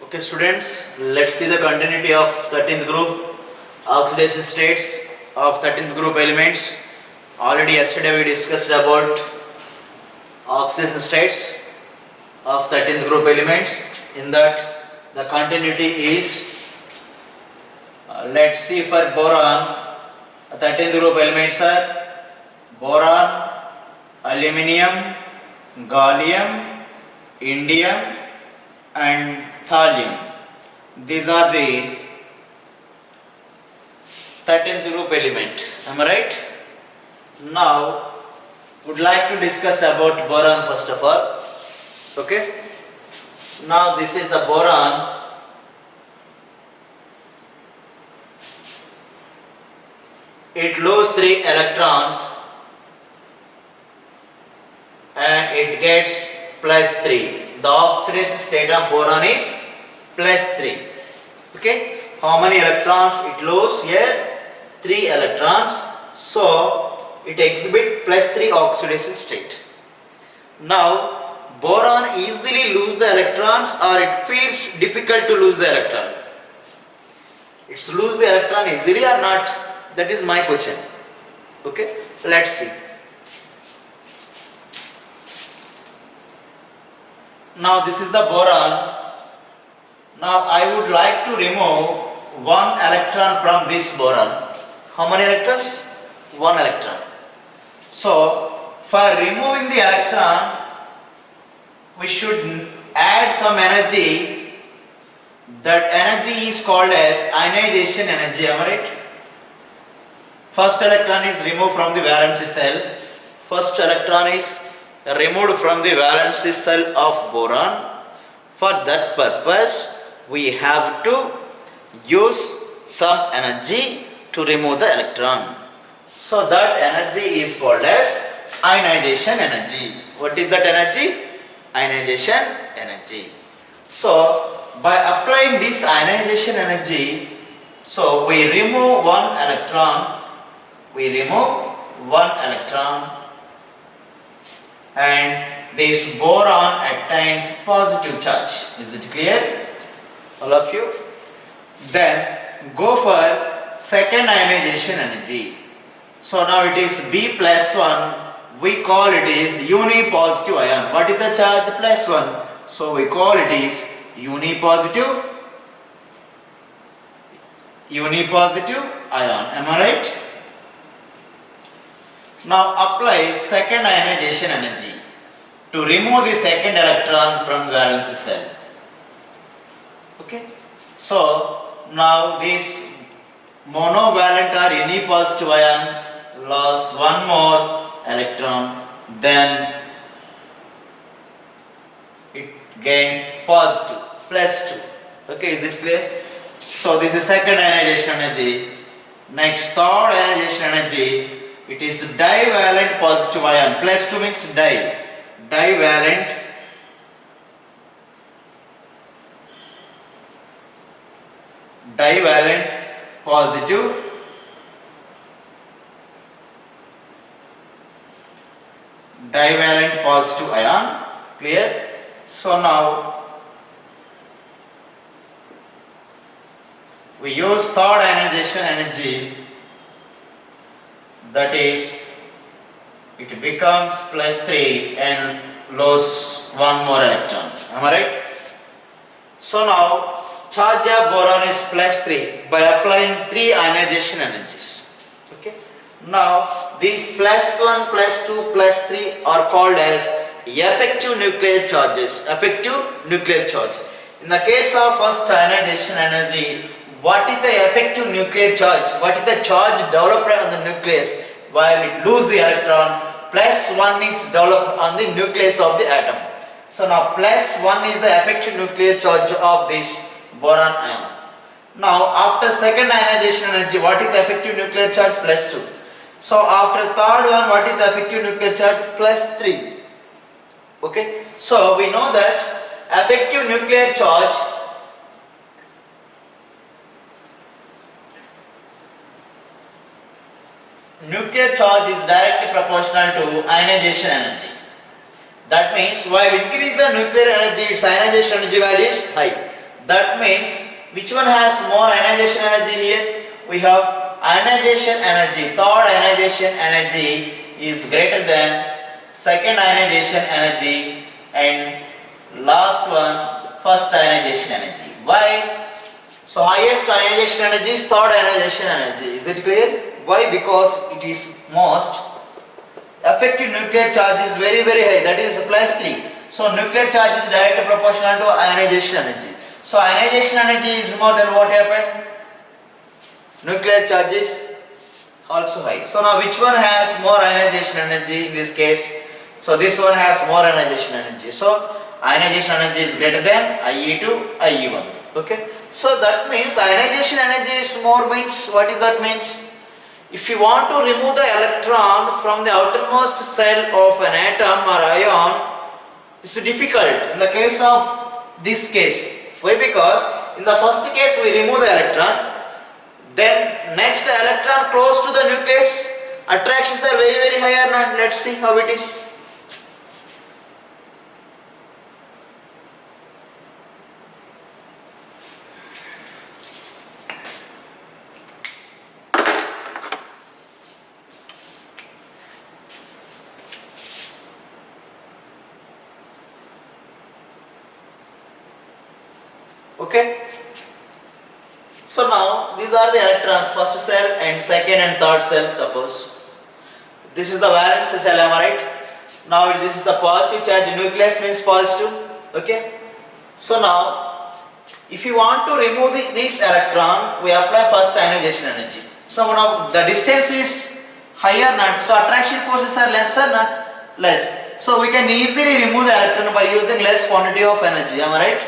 Okay students, let's see the continuity of 13th group oxidation states of 13th group elements. Already yesterday we discussed about oxidation states of 13th group elements. In that the continuity is, let's see for boron, 13th group elements are boron, aluminium, gallium, indium and thallium. These are the 13th group element. Am I right? Now would like to discuss about boron first of all. Okay. Now this is the boron. It loses 3 electrons and it gets plus 3. The oxidation state of boron is plus 3. Okay. How many electrons it loses here? 3 electrons. So it exhibits plus 3 oxidation state. Now boron easily lose the electrons or it feels difficult to lose the electron? It's lose the electron easily or not? That is my question. Okay. Let's see. Now this is the boron. Now I would like to remove 1 electron from this boron. How many electrons? 1 electron. So for removing the electron, we should add some energy. That energy is called as ionization energy. Am I right? First electron is removed from the valence cell. First electron is removed from the valence cell of boron. For that purpose, we have to use some energy to remove the electron. So that energy is called as ionization energy. What is that energy? Ionization energy. So by applying this ionization energy, so we remove 1 electron. We remove 1 electron and this boron attains positive charge. Is it clear? All of you? Then go for second ionization energy. So now it is B plus 1. We call it is unipositive ion. What is the charge? Plus 1. So we call it is unipositive ion. Am I right? Now apply second ionization energy to remove the second electron from valence cell. Okay. So now this monovalent or unipositive ion lost 1 more electron, then it gains positive plus 2. Okay, is it clear? So this is second ionization energy. Next, third ionization energy. It is divalent positive ion. Plus 2 means divalent positive ion. Clear? So now we use third ionization energy. That is, it becomes plus 3 and lose 1 more electron. Am I right? So now charge of boron is plus 3 by applying 3 ionization energies. Okay. Now these plus 1, plus 2, plus 3 are called as effective nuclear charges. Effective nuclear charge. In the case of first ionization energy, what is the effective nuclear charge? What is the charge developed on the nucleus while it loses the electron? Plus 1 is developed on the nucleus of the atom. So now plus 1 is the effective nuclear charge of this boron ion. Now after second ionization energy, what is the effective nuclear charge? Plus 2. So after third one, what is the effective nuclear charge? Plus 3. Okay. So we know that effective nuclear charge nuclear charge is directly proportional to ionization energy. That means while increase the nuclear energy, its ionization energy value is high. That means which one has more ionization energy here? We have ionization energy. Third ionization energy is greater than second ionization energy, and last one first ionization energy. Why? So highest ionization energy is third ionization energy. Is it clear? Why? Because it is most effective nuclear charge is very high, that is +3. So nuclear charge is directly proportional to ionization energy. So ionization energy is more than what happened? Nuclear charge is also high. So now which one has more ionization energy in this case? So this one has more ionization energy. So ionization energy is greater than IE2, IE1. Okay. So that means ionization energy is more means, what is that means? If you want to remove the electron from the outermost cell of an atom or ion, it's difficult in the case of this case. Why? Because in the first case we remove the electron, then next the electron close to the nucleus, attractions are very high or not. Let's see how it is. Okay. So now these are the electrons, first cell and second and third cell. Suppose this is the valence cell, am I right? Now this is the positive charge, nucleus means positive. Okay. So now if you want to remove this electron, we apply first ionization energy. So now the distance is higher, not so attraction forces are lesser, not less. So we can easily remove the electron by using less quantity of energy, am I right?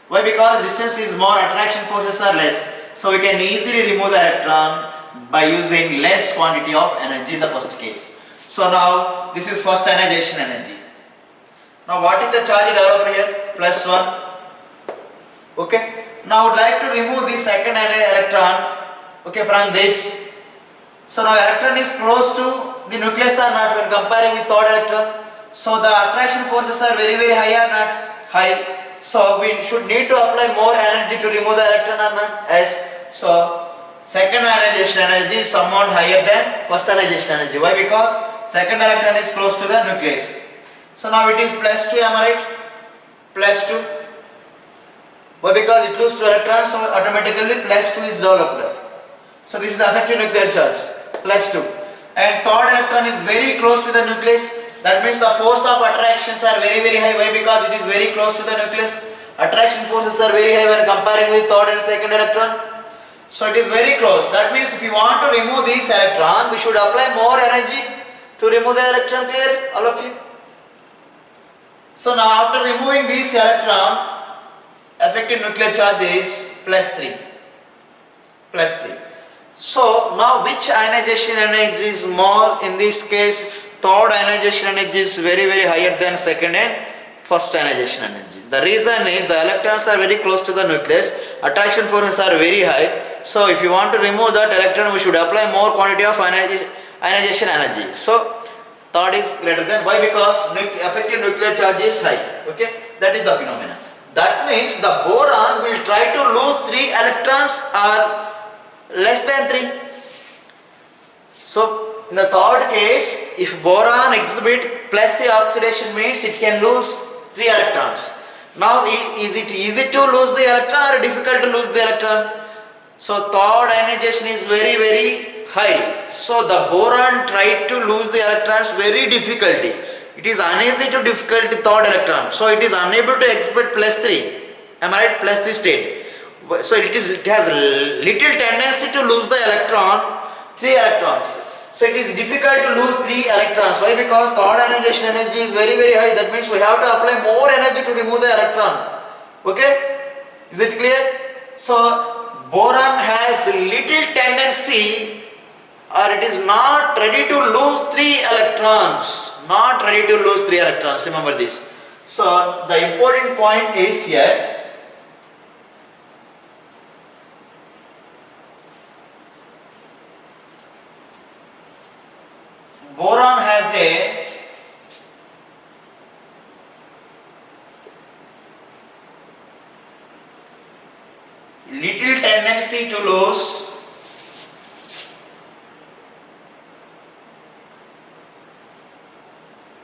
Why? Because distance is more, attraction forces are less. So we can easily remove the electron by using less quantity of energy in the first case. So now this is first ionization energy. Now what is the charge developed here? +1. Okay. Now I would like to remove the second electron, okay, from this. So now electron is close to the nucleus or not when comparing with third electron. So the attraction forces are very high or not? High. So we should need to apply more energy to remove the electron or not? Yes. So second ionization energy is somewhat higher than first ionization energy. Why? Because second electron is close to the nucleus. So now it is +2, am I right? +2. Why? Because it loses 2 electrons, so automatically +2 is developed. So this is the effective nuclear charge, +2. And third electron is very close to the nucleus. That means the force of attractions are very high. Why? Because it is very close to the nucleus. Attraction forces are very high when comparing with third and second electron. So it is very close. That means if you want to remove this electron, we should apply more energy to remove the electron. Clear, all of you? So now after removing this electron, effective nuclear charge is +3. So now which ionization energy is more in this case? Third ionization energy is very higher than second and first ionization energy. The reason is the electrons are very close to the nucleus, attraction forces are very high. So if you want to remove that electron, we should apply more quantity of ionization energy. So third is greater than. Why? Because effective nuclear charge is high. Okay, that is the phenomenon. That means the boron will try to lose 3 electrons or less than 3. So in the third case, if boron exhibit +3 oxidation, means it can lose 3 electrons. Now is it easy to lose the electron or difficult to lose the electron? So third ionization is very high. So the boron tried to lose the electrons very difficulty. It is uneasy to difficult third electron. So it is unable to exhibit +3. Am I right? +3 state. So it has little tendency to lose the electron, 3 electrons. So it is difficult to lose 3 electrons. Why? Because third ionization energy is very high. That means we have to apply more energy to remove the electron. Okay? Is it clear? So boron has little tendency, or it is not ready to lose 3 electrons. Not ready to lose 3 electrons. Remember this. So the important point is here. Boron has a tendency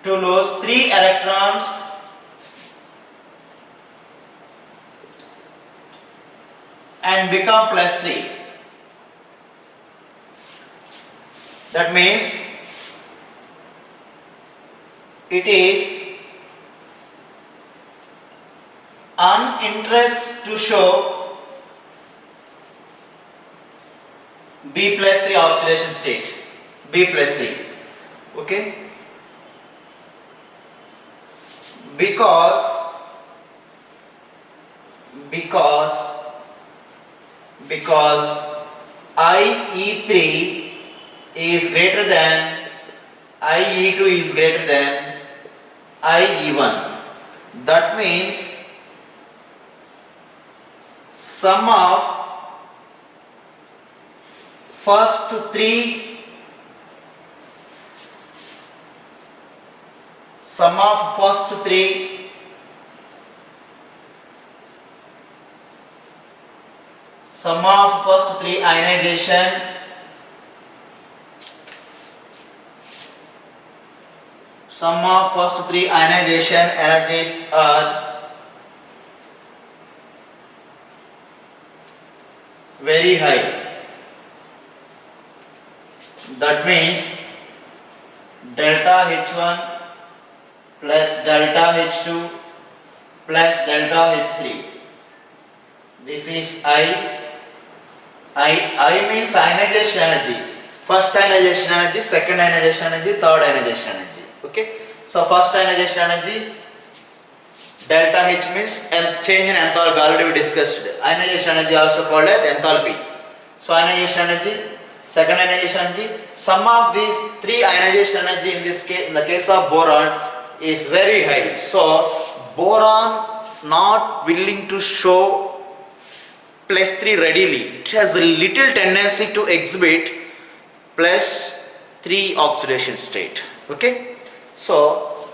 to lose three electrons and become plus 3. That means it is uninterest to show B plus 3 oxidation state, B plus 3, okay, because IE3 is greater than IE2 is greater than IE1. That means sum of first three ionization energies are very high. That means delta H1 plus delta H2 plus delta H3. This is I means ionization energy. First ionization energy, second ionization energy, third ionization energy. Okay. So first ionization energy, delta H means change in enthalpy, already we discussed. Ionization energy also called as enthalpy. So ionization energy, second ionization energy, sum of these three ionization energy in this case, in the case of boron, is very high. So boron not willing to show plus 3 readily. It has a little tendency to exhibit plus 3 oxidation state. Okay. So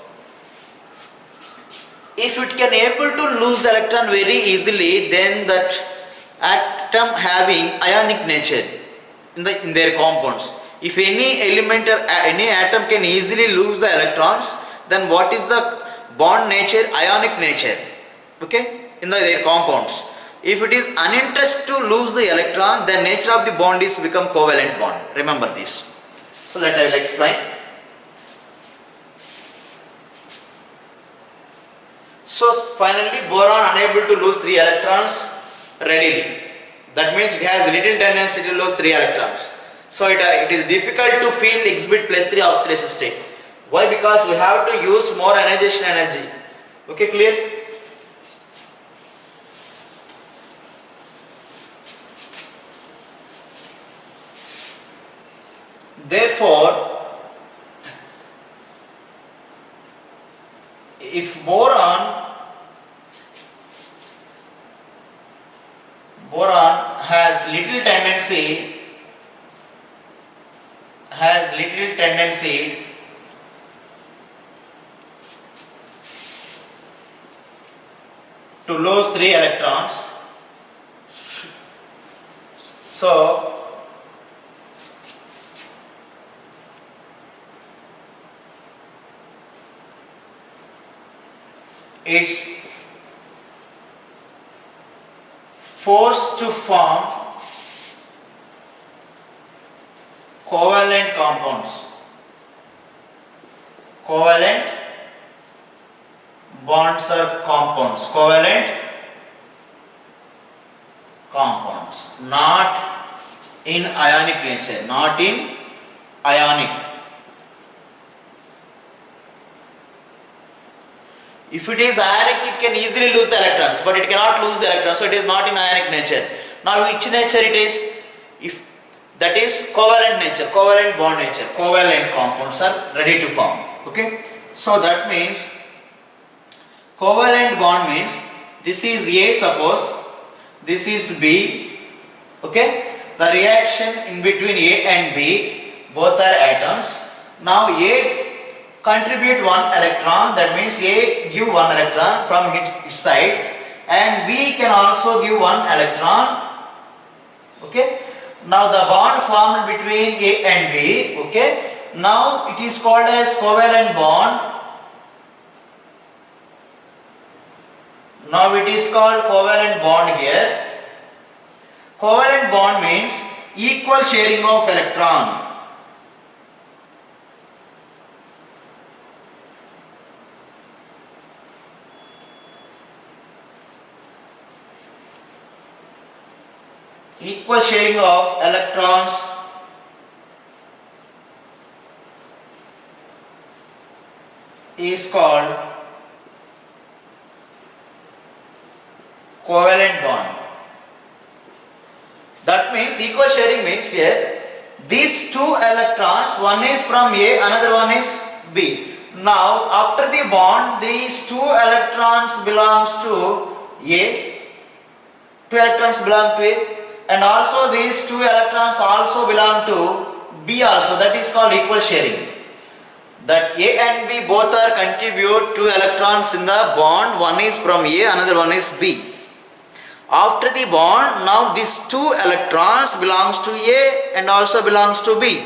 if it can able to lose the electron very easily, then that atom having ionic nature in their compounds. If any element or any atom can easily lose the electrons, then what is the bond nature? Ionic nature. Okay, in their compounds. If it is uninterest to lose the electron, the nature of the bond is become covalent bond. Remember this. So let I will explain. So finally boron unable to lose 3 electrons readily. That means it has little tendency to lose 3 electrons. So it is difficult to feel exhibit plus 3 oxidation state. Why? Because we have to use more ionization energy. Okay, clear? Therefore, if boron has little tendency to lose 3 electrons, so it's forced to form covalent compounds. Covalent bonds are compounds. Covalent compounds. Not in ionic nature. Not in ionic. If it is ionic, it can easily lose the electrons, but it cannot lose the electrons, so it is not in ionic nature. Now which nature it is? If that is covalent nature, covalent bond nature, covalent compounds are ready to form. Okay, so that means covalent bond means this is A, suppose this is B. Okay, the reaction in between A and B, both are atoms. Now A contribute 1 electron, that means A give 1 electron from its side, and B can also give 1 electron Okay. Now the bond formed between A and B. Okay. Now it is called as covalent bond. Now it is called covalent bond here. Covalent bond means equal sharing of electron. Equal sharing of electrons is called covalent bond. That means equal sharing means here these two electrons, one is from A, another one is B. Now after the bond, these two electrons belongs to A, two electrons belong to A, and also these two electrons also belong to B also. That is called equal sharing. That A and B both are contribute two electrons in the bond. One is from A, another one is B. After the bond, now these two electrons belongs to A and also belongs to B.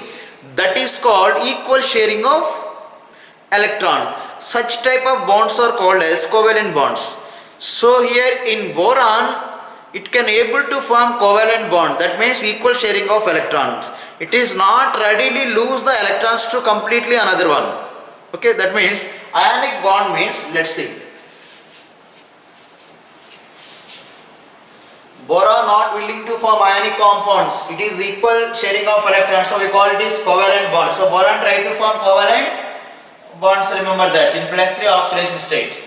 That is called equal sharing of electron. Such type of bonds are called as covalent bonds. So here in boron, it can able to form covalent bond. That means equal sharing of electrons. It is not readily lose the electrons to completely another one. Okay, that means ionic bond means, let's see. Boron not willing to form ionic compounds. It is equal sharing of electrons. So we call it is covalent bond. So boron try to form covalent bonds. Remember that in +3 oxidation state.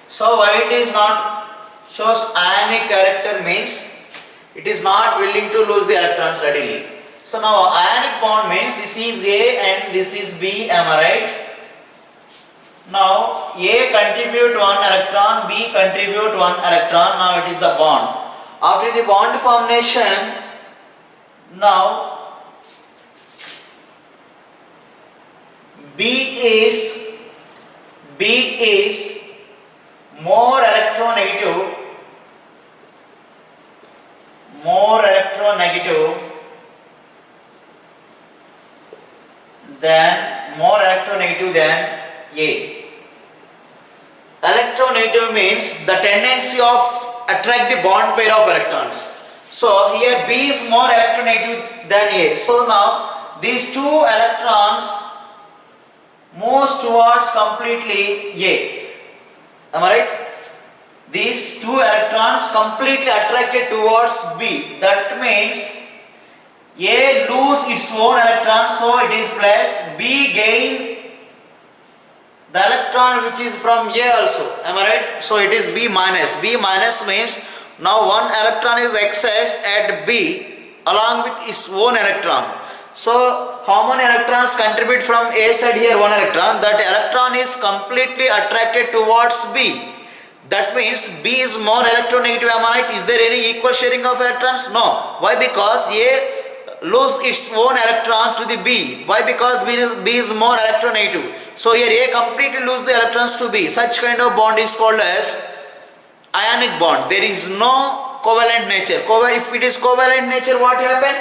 So why it is not shows ionic character means it is not willing to lose the electrons readily. So now ionic bond means this is A and this is B. Am I right? Now A contribute one electron, B contribute one electron. Now it is the bond. After the bond formation, now B is more electronegative than A. Electronegative means the tendency of attract the bond pair of electrons. So here B is more electronegative than A. So now these two electrons moves towards completely A. Am I right? These two electrons completely attracted towards B. That means A lose its own electron, so it is plus. B gain the electron which is from A also. Am I right? So it is B minus. B minus means now one electron is excess at B along with its own electron. So how many electrons contribute from A side here? One electron. That electron is completely attracted towards B. That means B is more electronegative. Am I right? Is there any equal sharing of electrons? No. Why? Because A lose its own electron to the B. Why? Because B is more electronegative. So here A completely lose the electrons to B. Such kind of bond is called as ionic bond. There is no covalent nature. If it is covalent nature, what happen?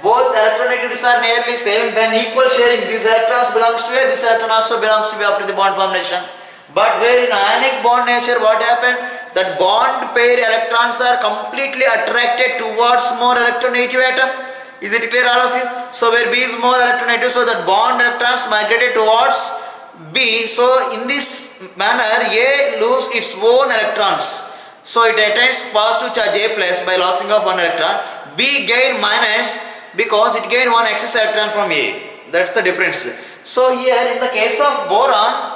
Both electronegativities are nearly same. Then equal sharing. These electrons belongs to A. This electron also belongs to B after the bond formation. But where in ionic bond nature, what happened? That bond pair electrons are completely attracted towards more electronegative atom. Is it clear, all of you? So where B is more electronegative, so that bond electrons migrated towards B. So in this manner, A lose its own electrons. So it attains positive charge A plus by losing of one electron. B gain minus because it gain one excess electron from A. That's the difference. So here in the case of boron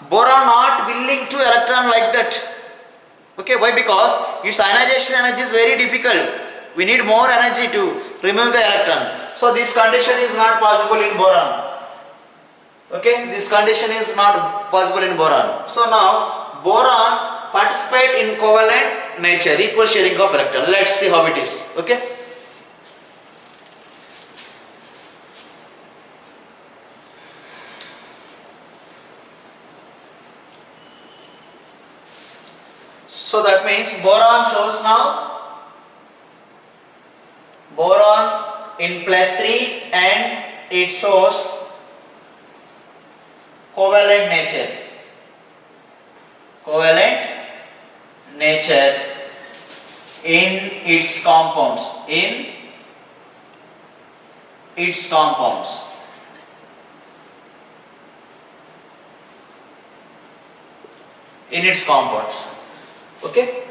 not willing to electron like that. Okay, why? Because its ionization energy is very difficult. We need more energy to remove the electron. So this condition is not possible in boron. Okay, this condition is not possible in boron. So now boron participate in covalent nature, equal sharing of electron. Let's see how it is. Okay. So that means boron shows now boron in +3 and it shows covalent nature. Covalent nature in its compounds. In its compounds. In its compounds. Okay.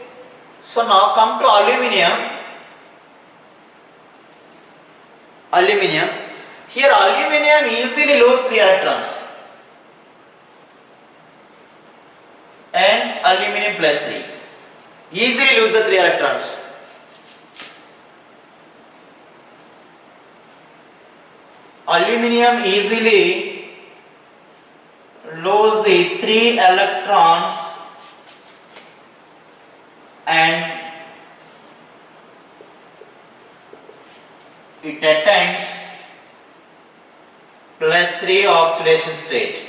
So now come to aluminium. Aluminium. Here aluminium easily loses 3 electrons. And aluminium +3. Easily lose the 3 electrons. Aluminium easily lose the 3 electrons and it attains +3 oxidation state.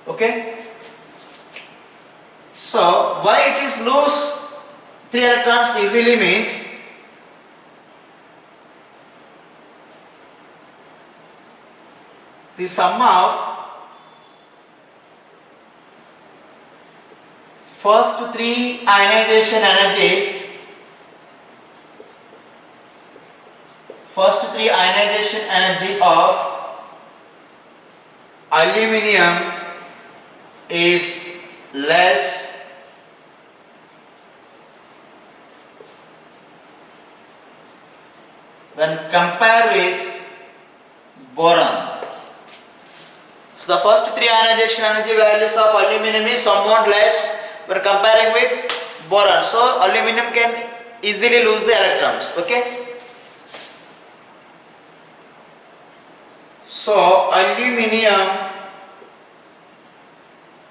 Okay. So why it is lose 3 electrons easily means the sum of first 3 ionization energies, first 3 ionization energy of aluminium is less when compared with boron. So the first 3 ionization energy values of aluminum is somewhat less when comparing with boron. So aluminum can easily lose the electrons. Okay. So aluminum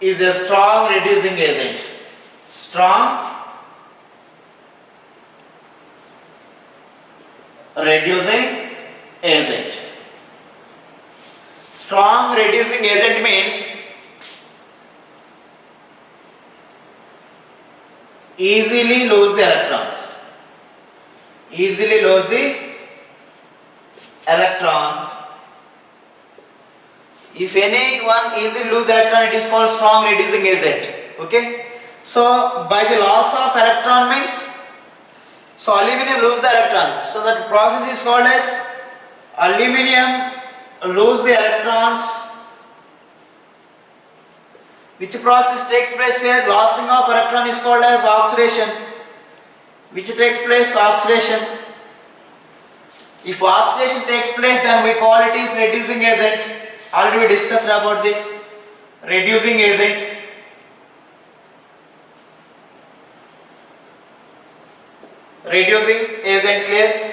is a strong reducing agent. Strong reducing agent. Strong reducing agent means easily lose the electrons. Easily lose the electron. If anyone easily lose the electron, it is called strong reducing agent. Okay. So by the loss of electron means, so aluminum lose the electron. So that process is called as aluminum lose the electrons. Which process takes place here? Lossing of electron is called as oxidation. Which takes place? Oxidation. If oxidation takes place, then we call it is reducing agent. Already we discussed about this. Reducing agent. Reducing agent, clear?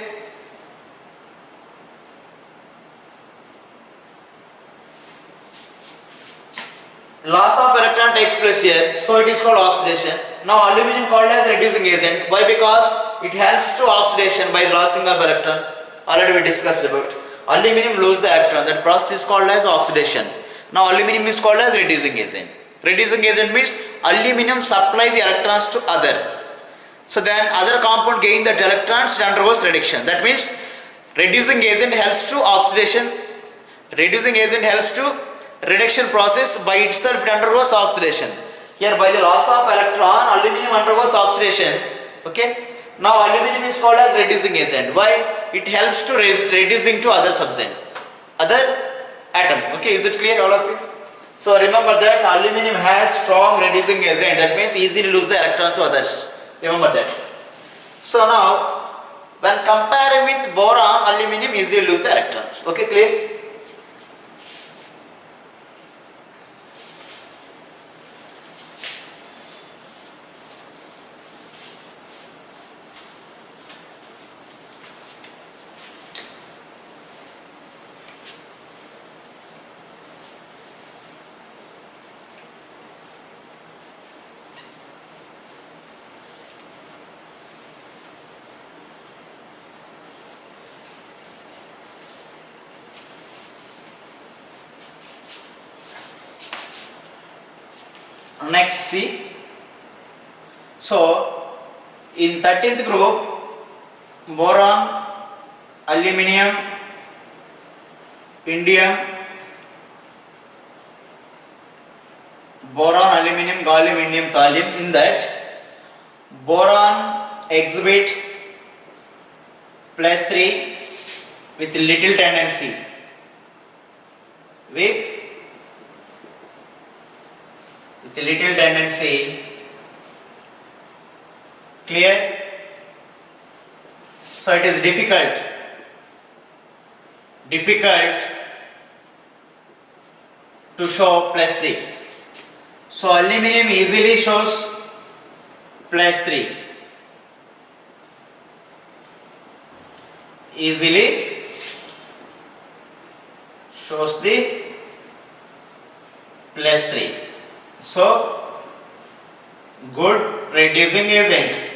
Loss of electron takes place here, so it is called oxidation. Now aluminum called as reducing agent. Why? Because it helps to oxidation by the lossing of electron. Already we discussed about. Aluminum lose the electron. That process is called as oxidation. Now aluminum is called as reducing agent. Reducing agent means aluminum supply the electrons to other. So then other compound gain that electrons, it undergoes reduction. That means reducing agent helps to oxidation. Reducing agent helps to reduction process. By itself it undergoes oxidation. Here by the loss of electron, aluminum undergoes oxidation. Okay. Now aluminum is called as reducing agent. Why? It helps to reducing to other substance, other atom. Okay, is it clear all of you? So remember that aluminum has strong reducing agent. That means easily lose the electron to others. Remember that. So now when comparing with boron, aluminum easily lose the electrons. Okay, clear? Next, see. So In 13th group, boron, aluminium, indium, boron, aluminium, gallium, indium, thallium. In that, boron exhibit +3 with little tendency. With little tendency. Clear? So it is difficult to show +3. So aluminium easily shows +3. Easily shows the +3. So good reducing agent.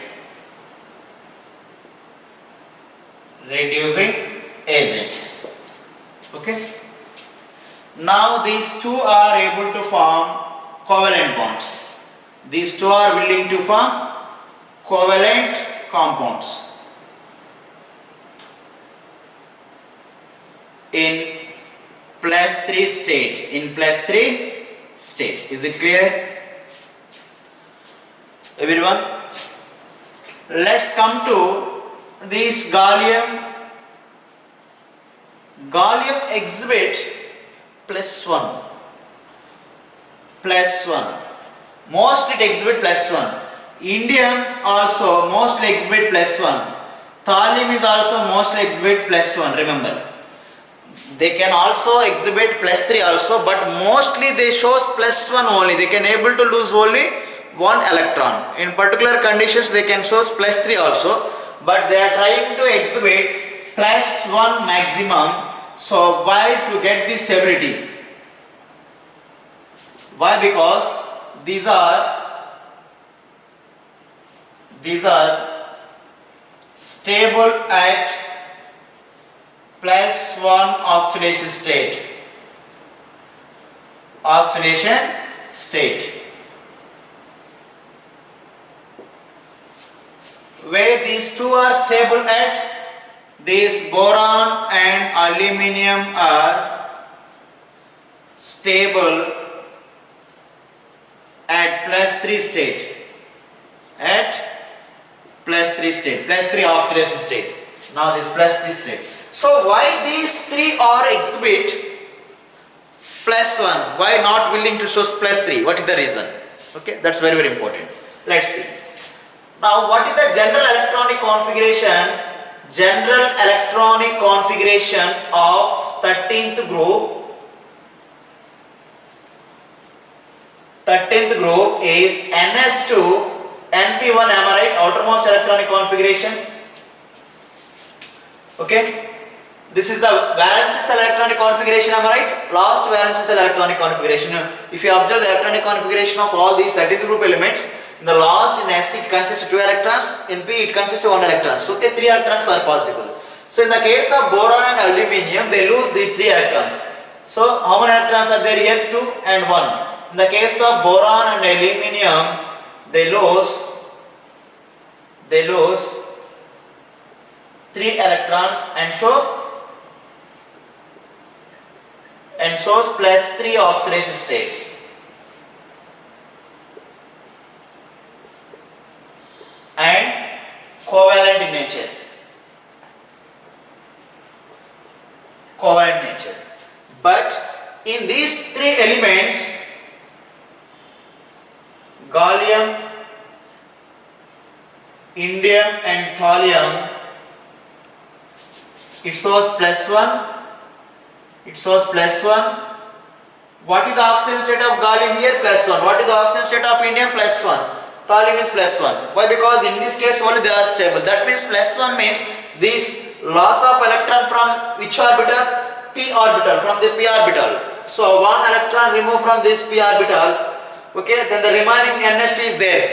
Okay. Now these two are able to form covalent bonds. These two are willing to form covalent compounds in +3 state. Is it clear? Everyone, let's come to this gallium. Gallium exhibit +1. Most it exhibit +1. Indium also mostly exhibit +1. Thallium is also mostly exhibit +1. Remember, they can also exhibit +3 also, but mostly they shows +1 only. They can able to lose only one electron. In particular conditions they can shows +3 also, but they are trying to exhibit +1 maximum. So why? To get the stability. Why? Because these are stable at +1 oxidation state. Where these two are stable at, this boron and aluminium are stable at +3 state. +3 oxidation state. Now this +3 state. So why these three are exhibit +1? Why not willing to show +3? What is the reason? Okay, that's very, very important. Let's see. Now what is the general electronic configuration? General electronic configuration of 13th group. 13th group is NS2 NP1, am I right? Outermost electronic configuration. Okay. This is the valence electronic configuration, am I right? Last valence electronic configuration. If you observe the electronic configuration of all these 13th group elements, in the last in S it consists of 2 electrons, in P it consists of 1 electron. So 3 electrons are possible. So in the case of boron and aluminium, they lose these 3 electrons. So how many electrons are there here? 2 and 1. In the case of boron and aluminium, they lose 3 electrons and shows +3 oxidation states. And covalent in nature. But in these 3 elements, gallium, indium and thallium, it shows +1. What is the oxidation state of gallium here? +1. What is the oxidation state of indium? +1. Thallium is +1. Why? Because in this case only they are stable. That means +1 means this loss of electron from which orbital? P orbital, from the P orbital. So 1 electron removed from this P orbital. Okay, then the remaining NS2 is there.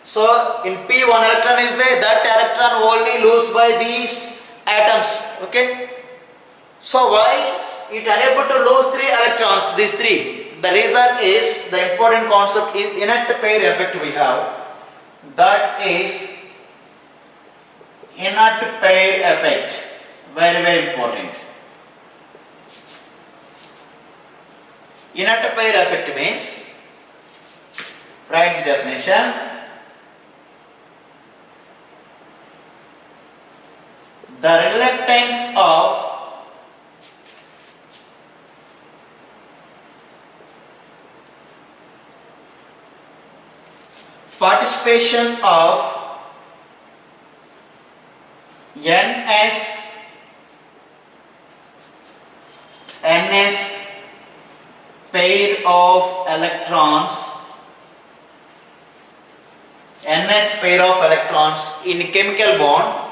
So in P 1 electron is there, that electron only lose by these atoms. Okay. So why it unable to lose 3 electrons, these 3? The reason is, the important concept is inert pair effect we have. That is inert pair effect, very very important. Inert pair effect means, write the definition. The reluctance of participation of NS pair of electrons, NS pair of electrons in chemical bond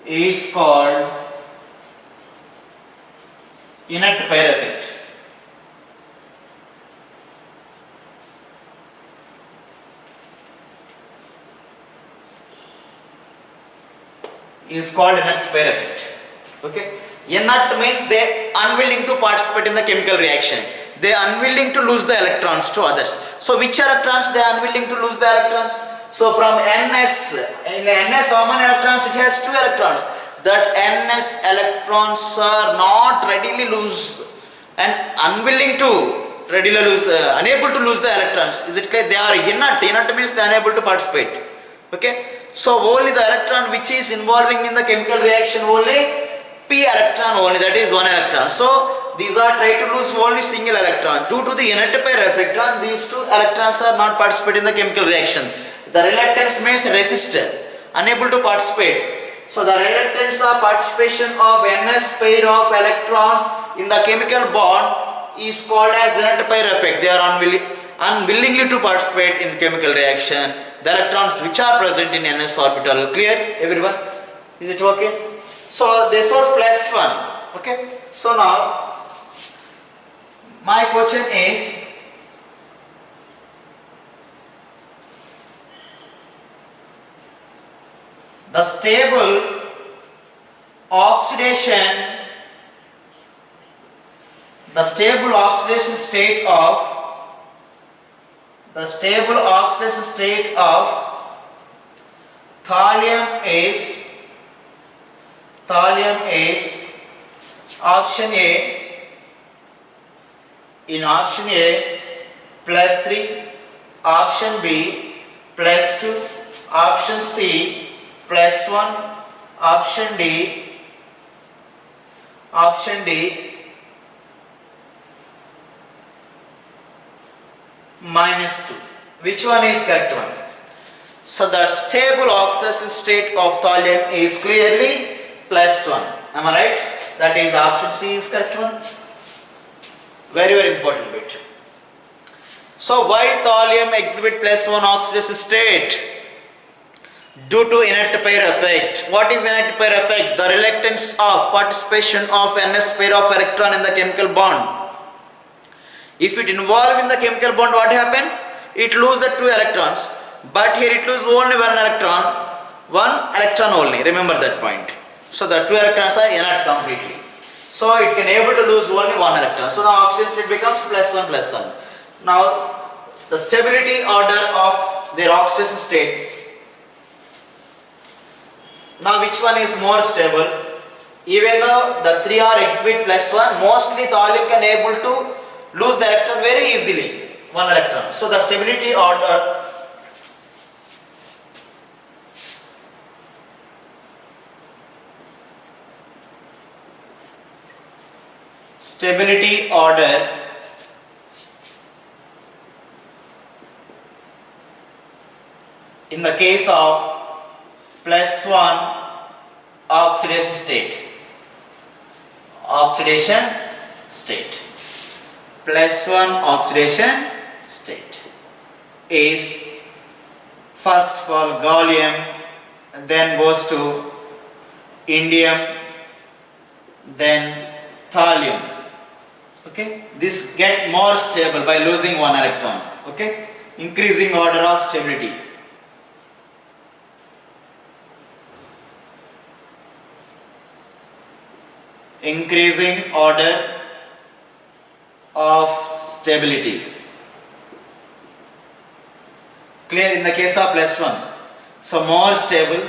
is called inert pair effect. Is called inert pair effect. Okay. Inert means they unwilling to participate in the chemical reaction. They are unwilling to lose the electrons to others. So which electrons they are unwilling to lose the electrons? So from NS, in the NS how many electrons? It has 2 electrons. That NS electrons are not readily lose and unwilling to readily lose, unable to lose the electrons. Is it clear? They are inert. Inert means they are unable to participate. Okay. So only the electron which is involving in the chemical reaction, only p electron only, that is 1 electron. So these are try to lose only single electron. Due to the inert pair effect, these 2 electrons are not participating in the chemical reaction. The reluctance means resistor, unable to participate. So the reluctance of participation of NS pair of electrons in the chemical bond is called as inert pair effect. They are unwillingly to participate in chemical reaction. The electrons which are present in NS orbital. Clear everyone? Is it okay? So this was +1. Okay. So now my question is, the stable oxidation state of thallium is option A, in option A +3, option B +2, option C +1, option D -2. Which one is correct one? So the stable oxidation state of thallium is clearly +1. Am I right? That is option C is correct one. Very very important bit. So why thallium exhibit +1 oxidation state? Due to inert pair effect. What is inert pair effect? The reluctance of participation of NS pair of electron in the chemical bond. If it involve in the chemical bond, what happen? It lose the 2 electrons, but here it lose only 1 electron only. Remember that point. So the 2 electrons are inert completely. So it can able to lose only 1 electron. So the oxidation state becomes +1. Now the stability order of their oxidation state. Now which one is more stable? Even though the 3 are exhibit +1, mostly thallium can able to lose the electron very easily, 1 electron. So the stability order in the case of +1 oxidation state. +1 oxidation state is first for gallium, then goes to indium, then thallium. Okay, this get more stable by losing 1 electron. Okay, increasing order of stability. increasing order of stability. Clear in the case of +1. So more stable,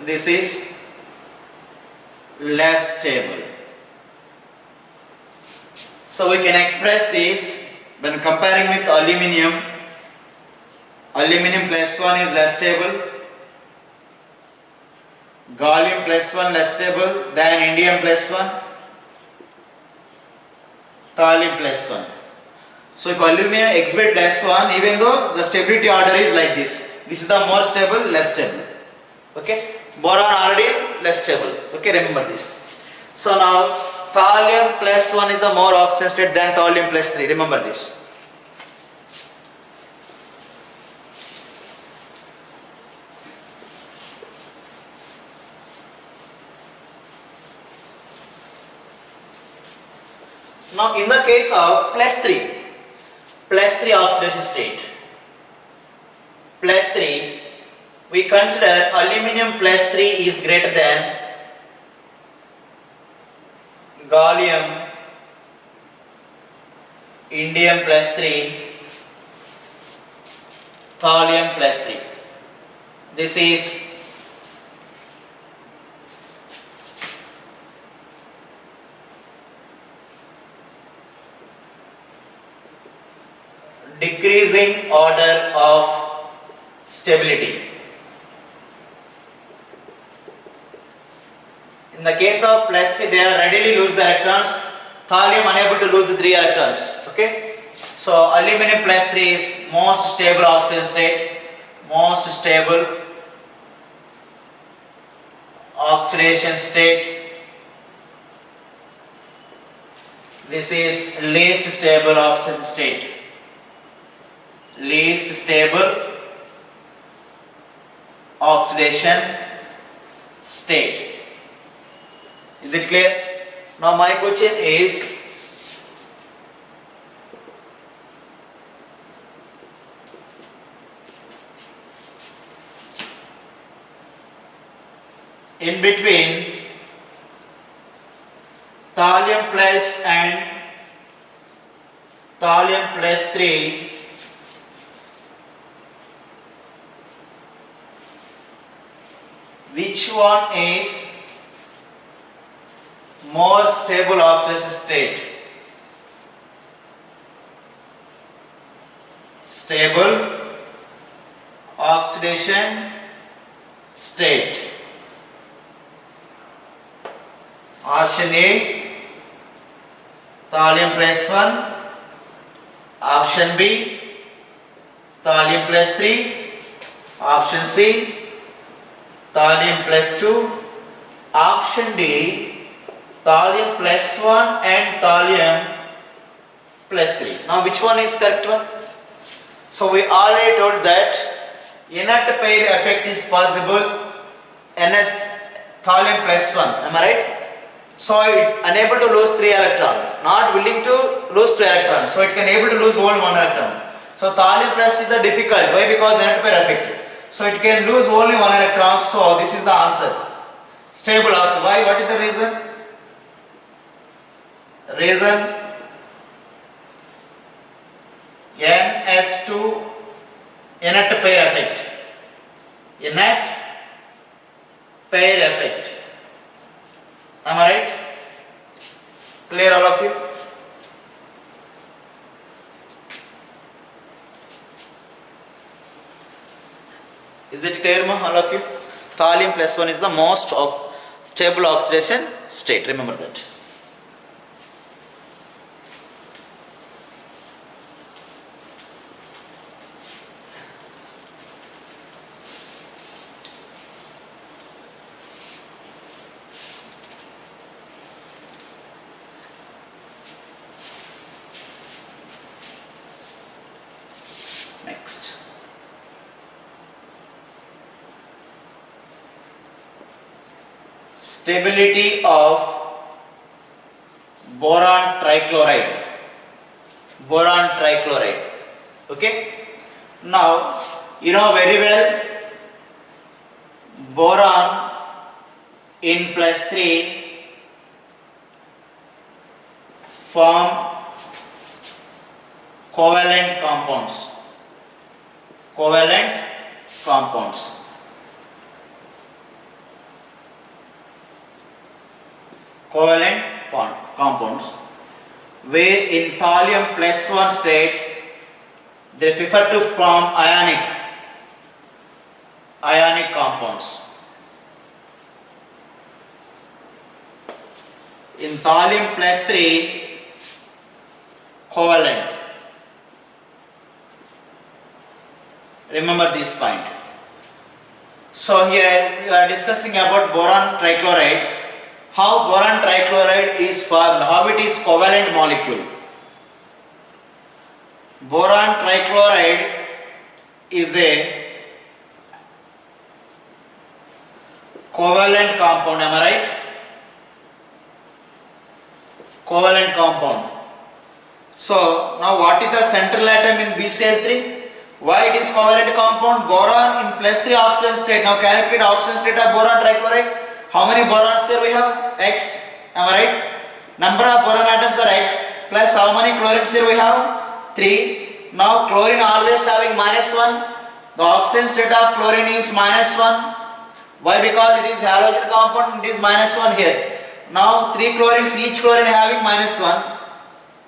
this is less stable. So we can express this when comparing with aluminium. Aluminium +1 is less stable, gallium +1 less stable than indium +1, thallium +1. So if aluminum exhibit +1, even though the stability order is like this is the more stable, less stable. Okay, boron already less stable. Okay, remember this. So now thallium +1 is the more oxidation state than thallium +3. Remember this. Now in the case of +3 oxidation state, +3, we consider aluminium +3 is greater than gallium, indium +3, thallium +3. This is decreasing order of stability. In the case of +3, they are readily lose the electrons. Thallium unable to lose the 3 electrons. Okay. So aluminum +3 is most stable oxidation state. Most stable oxidation state. This is least stable oxidation state. Least stable oxidation state. Is it clear? Now my question is, in between thallium plus and thallium +3, which one is more stable oxidation state? Stable oxidation state. Option A, thallium +1. Option B, thallium +3. Option C, thallium +2. Option D, thallium +1 and thallium +3. Now which one is correct one? So we already told that inert pair effect is possible NS thallium +1. Am I right? So it unable to lose 3 electrons, not willing to lose 2 electrons. So it can able to lose only 1 electron. So thallium +3 is the difficult. Why? Because inert pair effect. So it can lose only 1 electron. So this is the answer. Stable oxidation. Why? What is the reason? Reason NS2 inert pair effect. Inert pair effect. Am I right? Clear all of you? Is it clear all of you? Thallium +1 is the most stable oxidation state. Remember that. Next. Stability of boron trichloride. Boron trichloride. Okay. Now you know very well boron in plus 3 form covalent compounds. Covalent compounds. Covalent compounds, where in thallium plus 1 state they prefer to form ionic compounds. In thallium plus 3 covalent. Remember this point. So here we are discussing about boron trichloride. How boron trichloride is formed, how it is covalent molecule. Boron trichloride is a covalent compound, am I right? Covalent compound. So now what is the central atom in BCl3? Why it is covalent compound? Boron in plus 3 oxygen state. Now calculate oxygen state of boron trichloride. How many borons here we have? X. Am I right? Number of boron atoms are X. Plus how many chlorines here we have? 3. Now chlorine always having -1. The oxygen state of chlorine is -1. Why? Because it is halogen compound, it is -1 here. Now 3 chlorines, each chlorine having -1.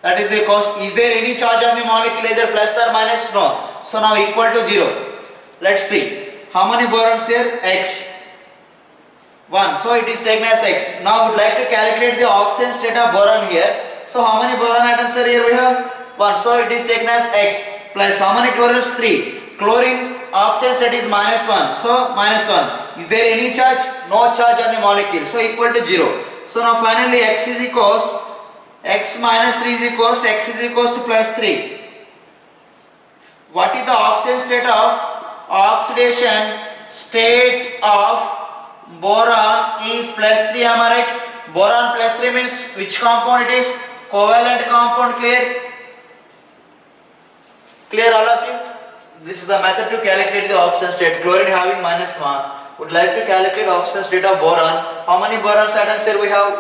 That is the cost. Is there any charge on the molecule, either plus or minus? No. So now equal to 0. Let's see. How many borons here? X. 1. So it is taken as X. Now we would like to calculate the oxygen state of boron here. So how many boron atoms are here we have? 1. So it is taken as X. Plus how many chlorines? 3. Chlorine oxygen state is -1. So -1. Is there any charge? No charge on the molecule. So equal to 0. So now finally X is equals X minus 3 is equals X is equals to plus 3. What is the oxygen state of? Oxidation state of boron is plus 3, am I right? Boron plus 3 means which compound it is? Covalent compound. Clear? Clear all of you? This is the method to calculate the oxygen state. Chlorine having -1. Would like to calculate oxygen state of boron. How many boron atoms here we have?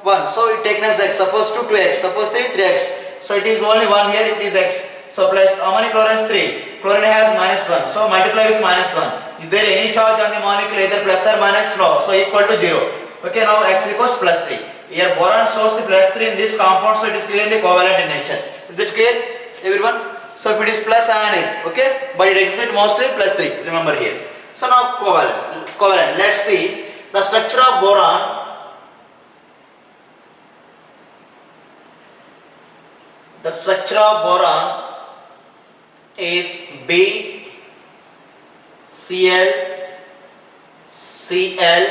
1. So it taken as X. Suppose 2x. Suppose 3x. So it is only 1 here. It is X. So plus how many chlorines? 3. Chlorine has -1. So multiply with -1. Is there any charge on the molecule, either plus or minus? No. So equal to 0. Okay. Now X equals plus 3. Here boron shows the plus 3 in this compound. So it is clearly covalent in nature. Is it clear, everyone? So if it is plus ionic, okay, but it exhibits mostly plus 3. Remember here. So now covalent. Let's see the structure of boron. The structure of boron is B Cl Cl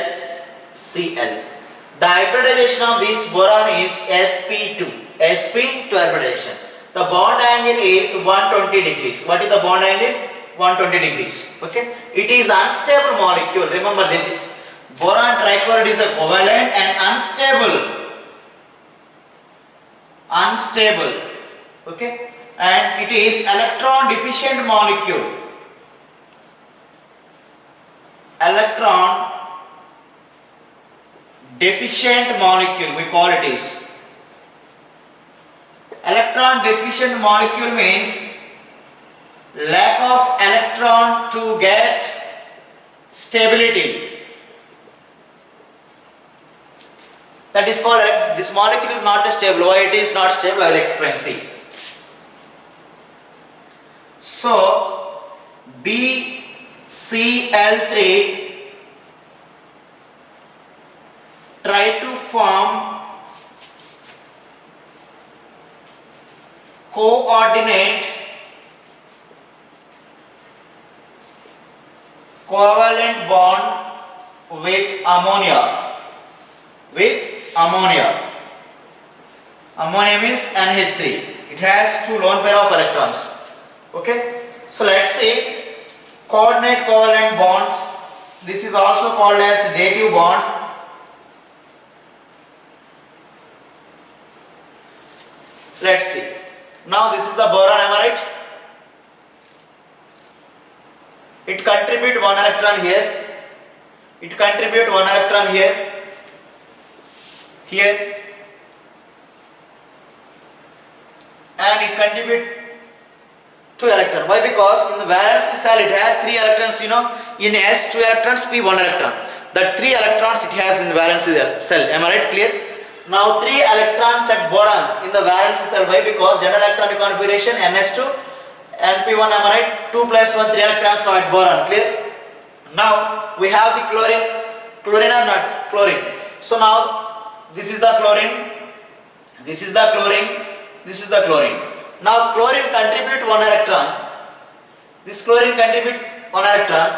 Cl. The hybridization of this boron is sp2. sp2 hybridization. The bond angle is 120 degrees. What is the bond angle? 120 degrees. Okay. It is unstable molecule. Remember this. Boron trichloride is a covalent and unstable. Okay. And it is electron deficient molecule. Electron deficient molecule we call it is. Electron deficient molecule means lack of electron to get stability. That is called, this molecule is not stable. Why it is not stable? I will explain. See. So BCl3 try to form coordinate covalent bond with ammonia. Ammonia means NH3. It has 2 lone pair of electrons. Okay. So let's see coordinate covalent bonds. This is also called as dative bond. Let's see. Now this is the boron, am I right? It contribute 1 electron here. it contribute one electron here, here, and it contribute two electron. Why? Because in the valence cell it has three electrons, you know. In S, two electrons, P, one electron. That three electrons it has in the valence cell. Am I right? Clear? Now three electrons at boron in the valence cell. Why? Because general electronic configuration Ns2 and P1. Am I right? 2 plus 1, 3 electrons now at boron. Clear? Now we have the chlorine. Chlorine or not? Chlorine. So now this is the chlorine. This is the chlorine. This is the chlorine. Now chlorine contribute one electron. This chlorine contribute one electron.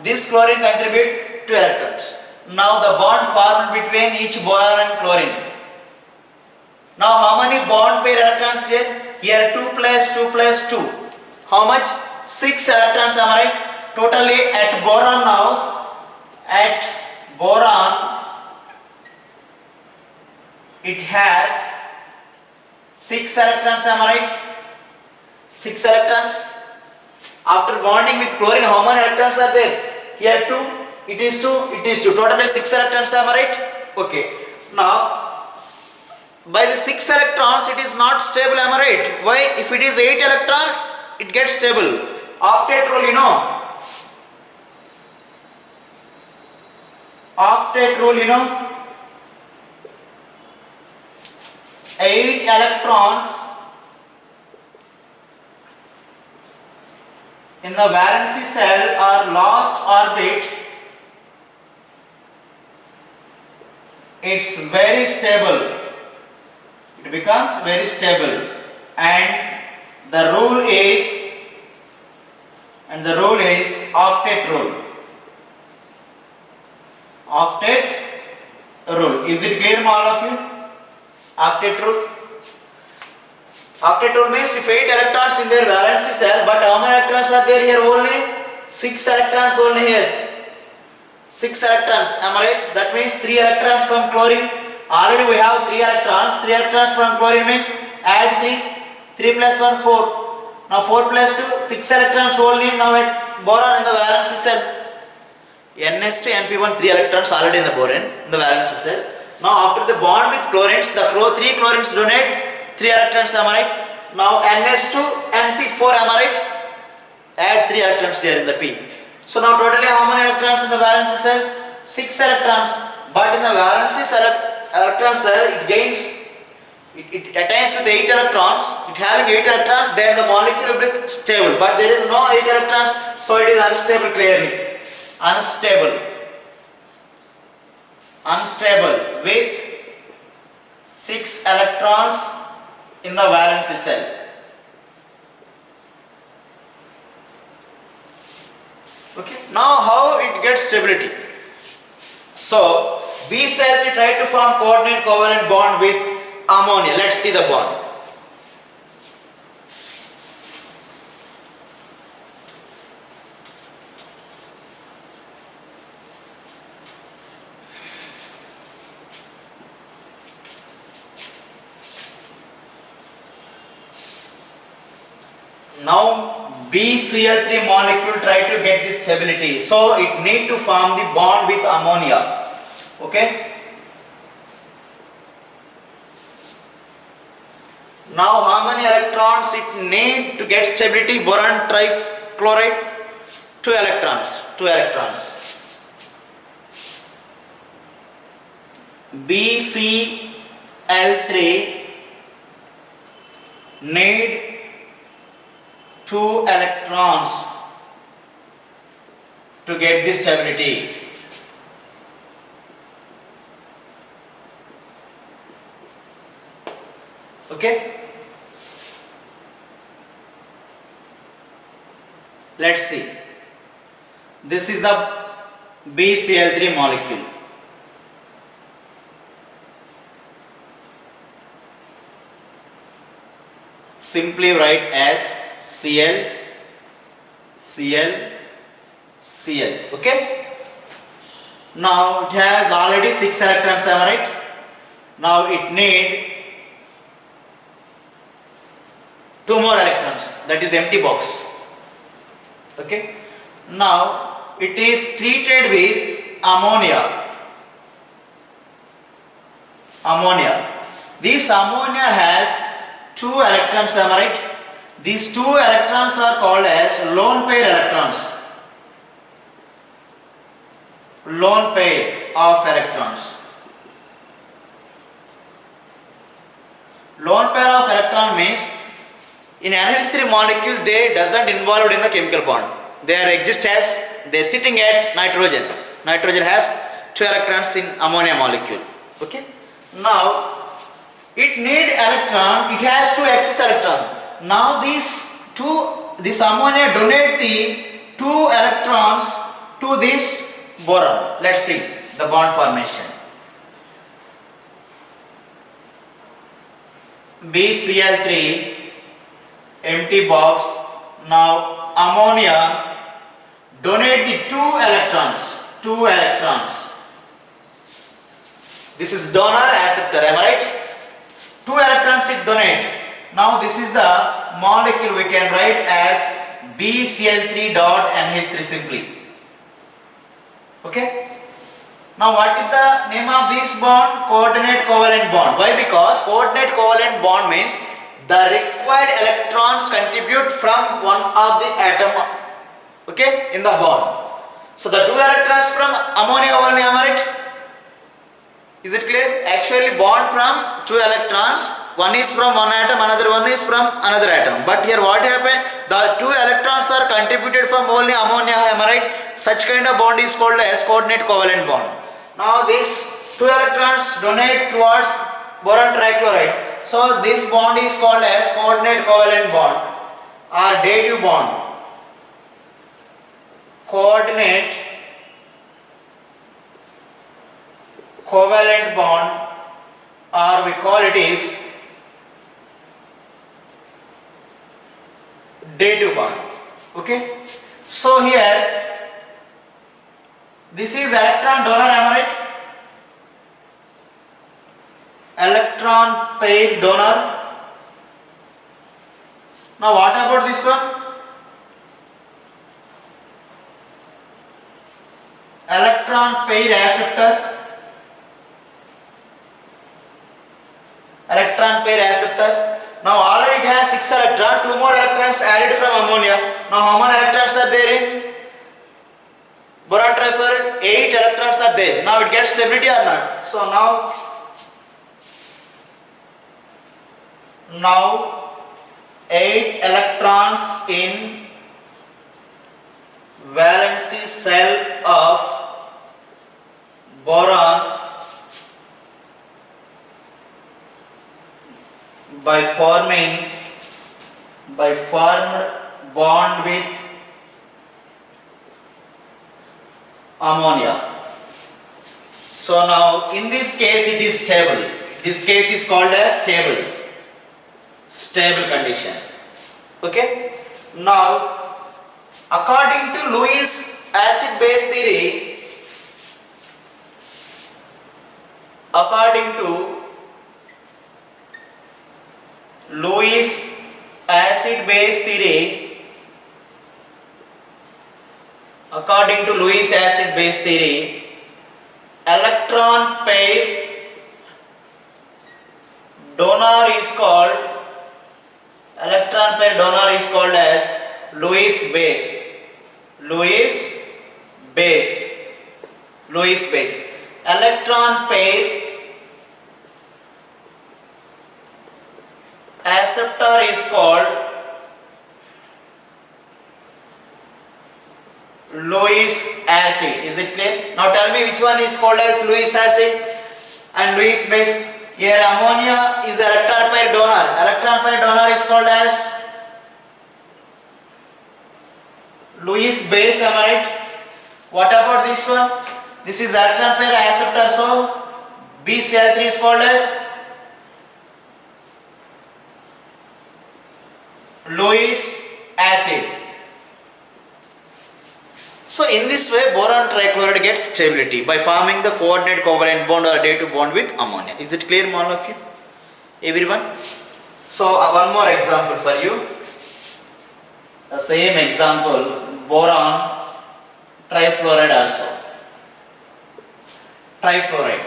This chlorine contribute two electrons. Now the bond formed between each boron and chlorine. Now how many bond pair electrons here? Here 2 plus 2 plus 2. How much? 6 electrons, am I right? Totally at boron now. At boron it has 6 electrons, am I right? 6 electrons. After bonding with chlorine, how many electrons are there? Here 2. It is 2. It is 2. Totally 6 electrons, am I right? Okay. Now, by the 6 electrons, it is not stable, am I right? Why? If it is 8 electron, it gets stable. Octet rule, you know. Octet rule, you know. 8 electrons in the valency cell are lost orbit. It's very stable. It becomes very stable, and the rule is octet rule. Octet rule. Is it clear, all of you? Octet rule. Octet rule means if 8 electrons in their valency cell, but how many electrons are there here? Only 6 electrons only here. 6 electrons, am I right? That means 3 electrons from chlorine. Already we have 3 electrons. 3 electrons from chlorine means add 3. 3 plus 1, 4. Now 4 plus 2, 6 electrons only now at boron in the valency cell. Ns to Np1, 3 electrons already in the boron in the valency cell. Now after the bond with chlorines, the 3 chlorines donate 3 electrons, am I right? Now Ns2, Np4, am I right? Add 3 electrons here in the P. So now totally how many electrons in the valency cell? 6 electrons. But in the valency cell, electron cell, it gains, it attains with 8 electrons. It having 8 electrons, then the molecule will be stable. But there is no 8 electrons, so it is unstable clearly. Unstable. Unstable with 6 electrons in the valency cell. Okay. Now how it gets stability? So BCl3 try to form coordinate covalent bond with ammonia. Let's see the bond. Now BCl3 molecule try to get this stability, so it need to form the bond with ammonia. Okay. Now how many electrons it need to get stability? Boron trichloride, 2 electrons. 2 electrons. BCl3 need 2 electrons to get this stability. Okay. Let's see. This is the BCl3 molecule. Simply write as Cl, Cl, Cl. Okay. Now it has already 6 electrons, am I right? Now it need 2 more electrons. That is empty box. Okay. Now it is treated with ammonia. This ammonia has 2 electrons, am I right? These 2 electrons are called as lone pair electrons. Lone pair of electrons. Lone pair of electron means in NH3 molecule they doesn't involved in the chemical bond. They are sitting at nitrogen. Nitrogen has 2 electrons in ammonia molecule. Okay. Now it need electron. It has 2 excess electron. Now this ammonia donate the 2 electrons to this boron. Let's see the bond formation. BCl3 empty box. Now ammonia donate the 2 electrons. This is donor acceptor, am I right? 2 electrons it donate. Now this is the molecule we can write as BCl3 dot NH3 simply. Okay. Now what is the name of this bond? Coordinate covalent bond. Why? Because coordinate covalent bond means the required electrons contribute from one of the atom, okay, in the bond. So the 2 electrons from ammonia only, am I right? Is it clear? Actually bond from 2 electrons, one is from one atom, another one is from another atom. But here what happened? The 2 electrons are contributed from only ammonia, am I right? Such kind of bond is called as coordinate covalent bond. Now these 2 electrons donate towards boron trichloride. So this bond is called as coordinate covalent bond or dative bond. Coordinate covalent bond, or we call it is dative bond. Okay. So here this is electron donor, am I right? Electron pair donor. Now what about this one? Electron pair acceptor. Electron pair acceptor. Now already it has 6 electrons, 2 more electrons added from ammonia. Now how many electrons are there in boron trifluoride? 8 electrons are there. Now it gets stability or not? So now 8 electrons in valency cell of boron by formed bond with ammonia. So now in this case it is stable. This case is called as stable condition. Okay. Now according to Lewis acid base theory, according to Lewis acid base theory, electron pair donor is called as Lewis base. Electron pair acceptor is called Lewis acid. Is it clear? Now tell me which one is called as Lewis acid and Lewis base. Here ammonia is electron pair donor. Electron pair donor is called as Lewis base, am I right? What about this one? This is electron pair acceptor, so BCl3 is called as Lewis acid. So in this way boron trichloride gets stability by forming the coordinate covalent bond or dative bond with ammonia. Is it clear, all of you? Everyone? So one more example for you. The same example, boron trifluoride also. trifluoride.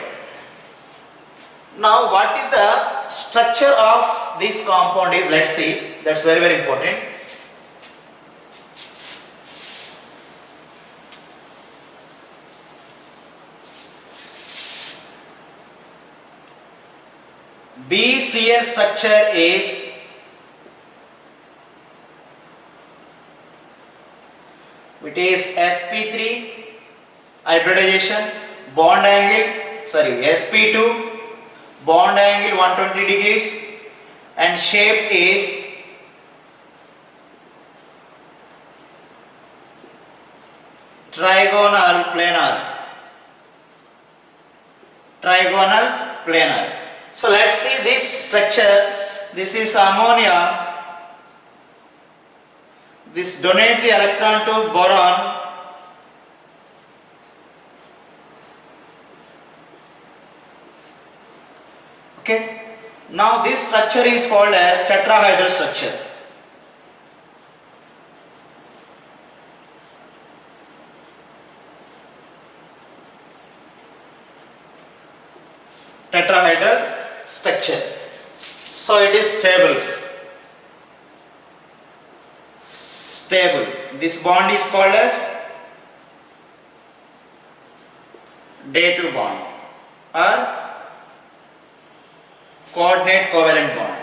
Now what is the structure of this compound is, let's see, that's very very important. BCl structure is it is sp3 hybridization, bond angle, sp2 bond angle 120 degrees, and shape is trigonal planar. So let's see this structure. This is ammonia. This donate the electron to boron. Okay. Now this structure is called as tetrahedral structure. Tetrahedral structure. So it is stable. This bond is called as day-2 bond or coordinate covalent bond.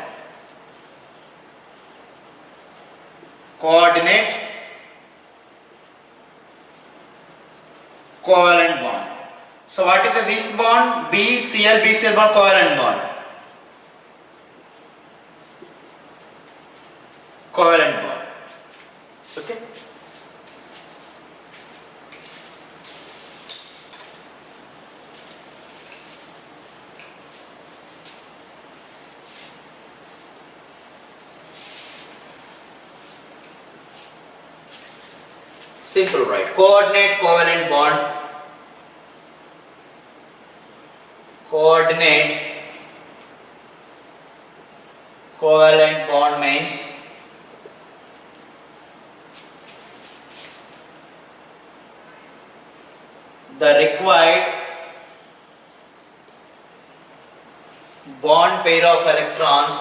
Coordinate covalent bond. So what is this bond? BCl bond, covalent bond. Covalent bond. Okay. Simple, right? Coordinate covalent bond. Coordinate covalent bond means the required bond pair of electrons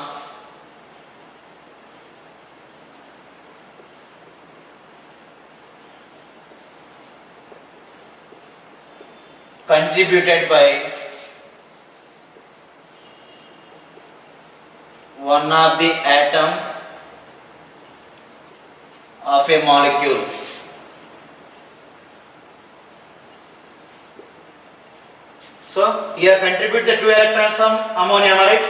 contributed by one of the atom of a molecule. So here contribute the 2 electrons from ammonia, right?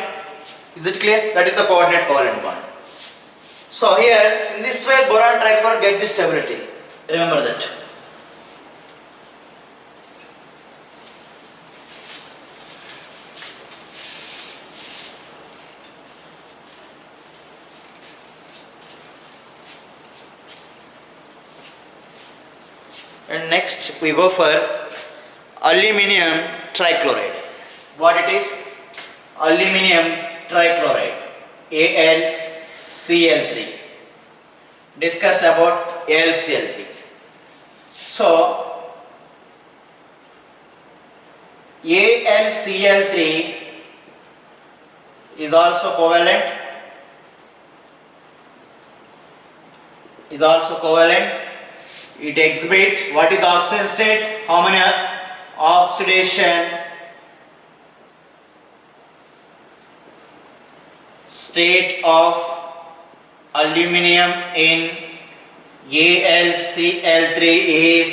Is it clear? That is the coordinate covalent bond. So here in this way boron trichloride get this stability. Remember that. And next we go for aluminium trichloride. What it is? Aluminium trichloride, AlCl3. Discussed about AlCl3. So AlCl3 is also covalent. It exhibits what is the oxidation state? How many oxidation state of aluminium in AlCl3 is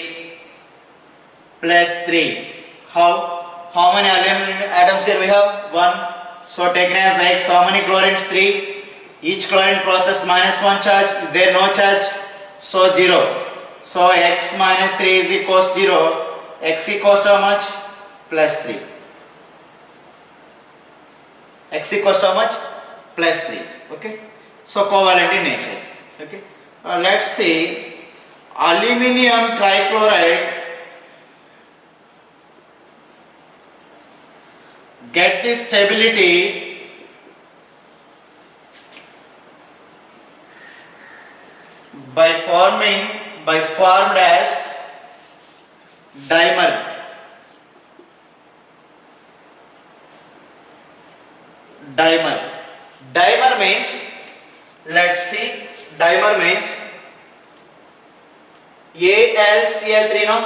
+3. How many aluminum atoms here we have? 1. So taken as X, how many chlorines? 3. Each chlorine process -1 charge. Is there no charge? So 0. So X minus 3 is equals 0. X equals to how much? +3. X equals to how much? +3. Okay. So covalent in nature. Okay. Let's see. Aluminium trichloride get this stability by formed as dimer. Dimer. Dimer means, let's see, dimer means AlCl3, no?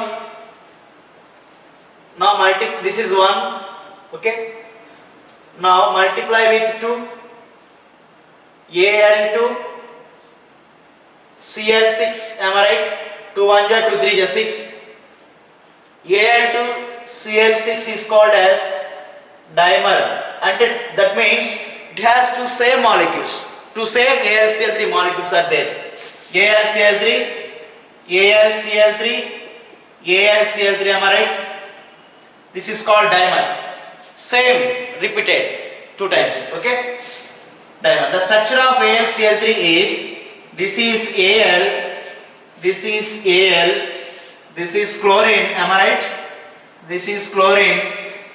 Now this is 1, okay? Now multiply with 2, Al2, Cl6, am I right? 2 1 ja 2 3 ja 6. Al2 Cl6 is called as dimer, and that means it has two same molecules. Two same AlCl3 molecules are there. AlCl3, AlCl3, am I right? This is called dimer. Same, repeated 2 times, okay? Dimer. The structure of AlCl3 is, this is Al, this is Al, this is chlorine, am I right? This is chlorine,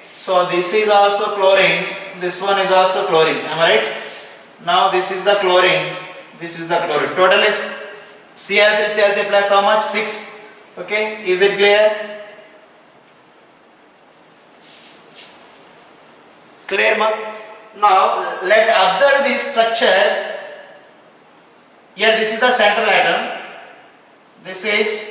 so this is also chlorine, this one is also chlorine, am I right? Now this is the chlorine, this is the chlorine. Total is Cl3 plus how much? 6. Okay, is it clear? Clear, ma? Now let observe this structure. Here this is the central atom. This is,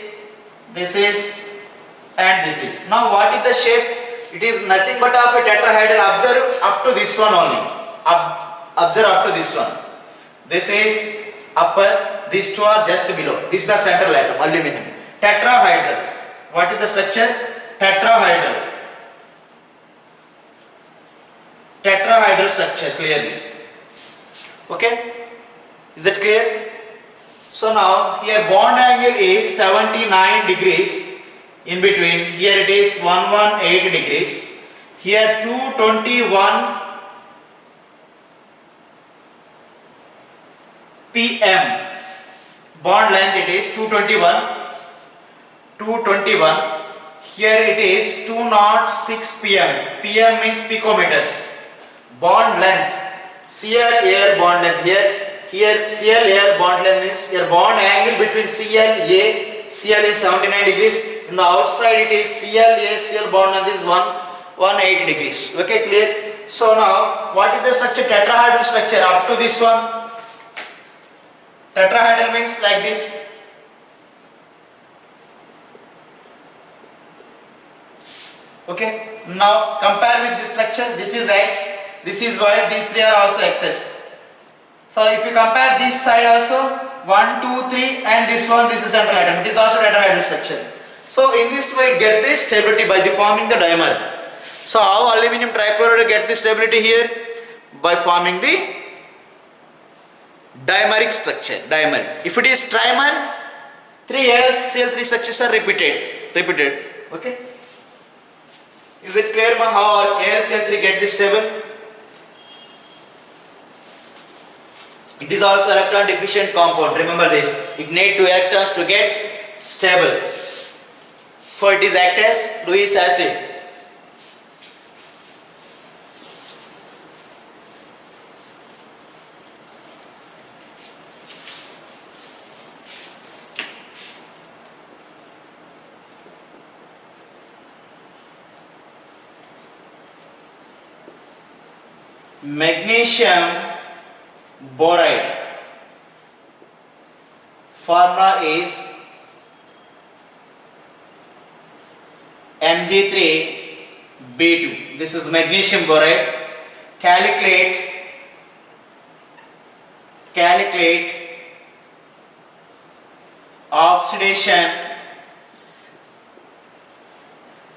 and this is. Now what is the shape? It is nothing but of a tetrahedral. Observe up to this one only. Observe up to this one. This is upper, these two are just below. This is the central atom, aluminum. Tetrahedral. What is the structure? Tetrahedral. Tetrahedral structure, clearly. Okay? Is it clear? So now here bond angle is 79 degrees. In between, here it is 118 degrees. Here 221 pm. Bond length it is 221. Here it is 206 pm. Pm means picometers. Bond length, Cl air bond length here Cl air bond length means your bond angle between Cl is 79 degrees. In the outside it is Cl bond length is 180 degrees. Okay, clear? So now what is the structure? Tetrahedral structure up to this one. Tetrahedral means like this. Okay, now compare with this structure. This is X, this is Y, these three are also X's. So if you compare this side also, 1, 2, 3 and this one, this is central atom. It is also tetrahedral structure. So in this way it gets the stability by forming the dimer. So how aluminum trichloride get the stability here? By forming the dimeric structure, dimer. If it is trimer, 3 AlCl3 structures are repeated. Okay? Is it clear how AlCl3 get this stable? It is also electron deficient compound. Remember this. It needs 2 electrons to get stable. So it is act as Lewis acid. Magnesium boride. Formula is Mg3B2. This is magnesium boride. Calculate oxidation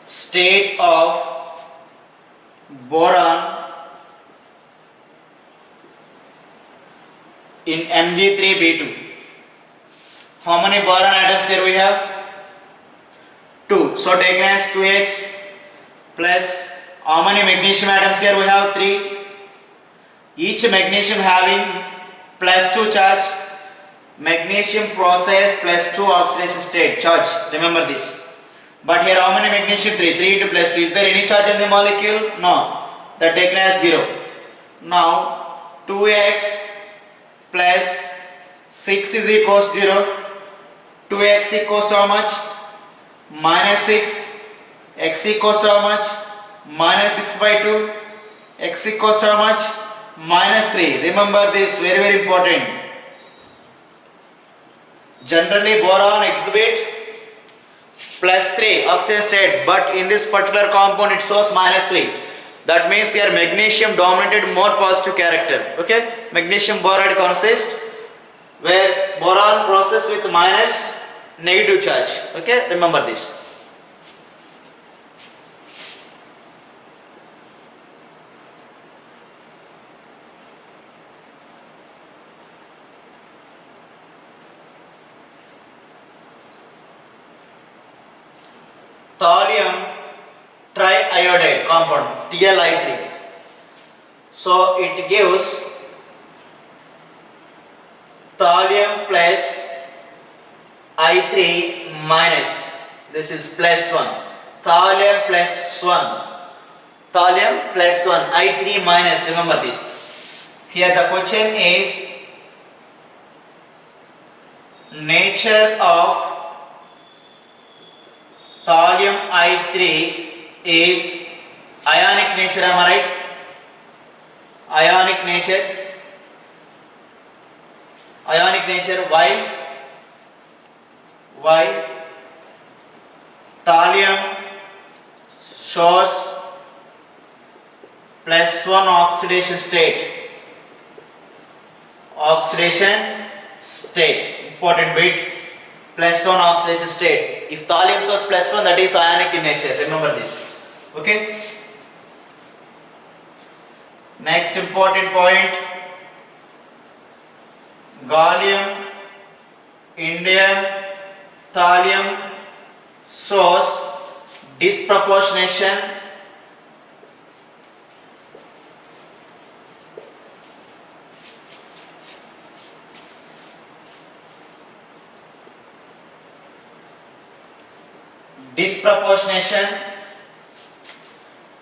state of boron in Mg3B2. How many boron atoms here we have? 2. So taken as 2x plus how many magnesium atoms here we have? 3. Each magnesium having plus 2 charge. Magnesium process plus 2 oxidation state charge. Remember this. But here how many magnesium? 3. 3 into plus 2. Is there any charge in the molecule? No. That taken as 0. Now 2x plus 6 is equals to 0. 2x equals to how much? Minus 6. X equals to how much? Minus 6 by 2. X equals to how much? minus 3. Remember this, very very important. Generally boron exhibit plus 3 oxidation state, but in this particular compound it shows minus 3. That means here magnesium dominated more positive character. Okay, magnesium boride consists where boron process with minus negative charge. Okay, remember this. Thallium triiodide compound TLI3. So it gives thallium plus I3 minus, this is plus 1, thallium plus 1, thallium plus 1, I3 minus, remember this. Here the question is nature of thallium I3 is ionic nature, am I right? Ionic nature. Ionic nature, why? Thallium shows plus 1 oxidation state. Oxidation state, important bit, plus 1 oxidation state. If thallium shows plus 1, that is ionic in nature, remember this. Okay. Next important point, gallium, indium, thallium shows disproportionation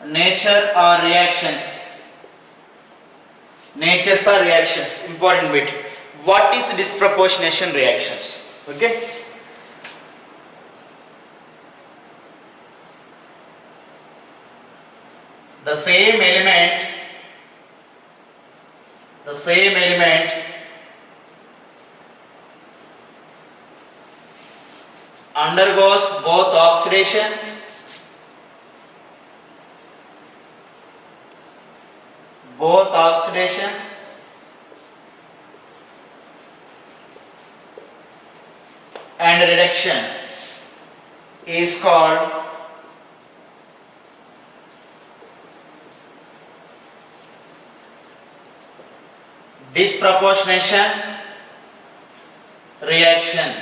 nature or reactions. Natures or reactions, important bit. What is disproportionation reactions? Okay. The same element undergoes both oxidation and reduction is called disproportionation reaction.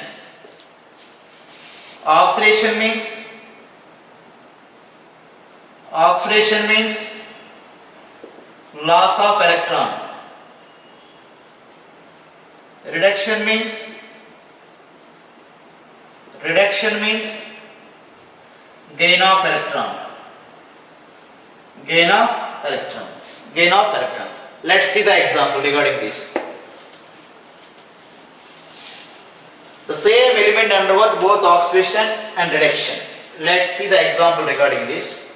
Oxidation means loss of electron. Reduction means gain of electron. Let's see the example regarding this. The same element undergoes both oxidation and reduction. Let's see the example regarding this.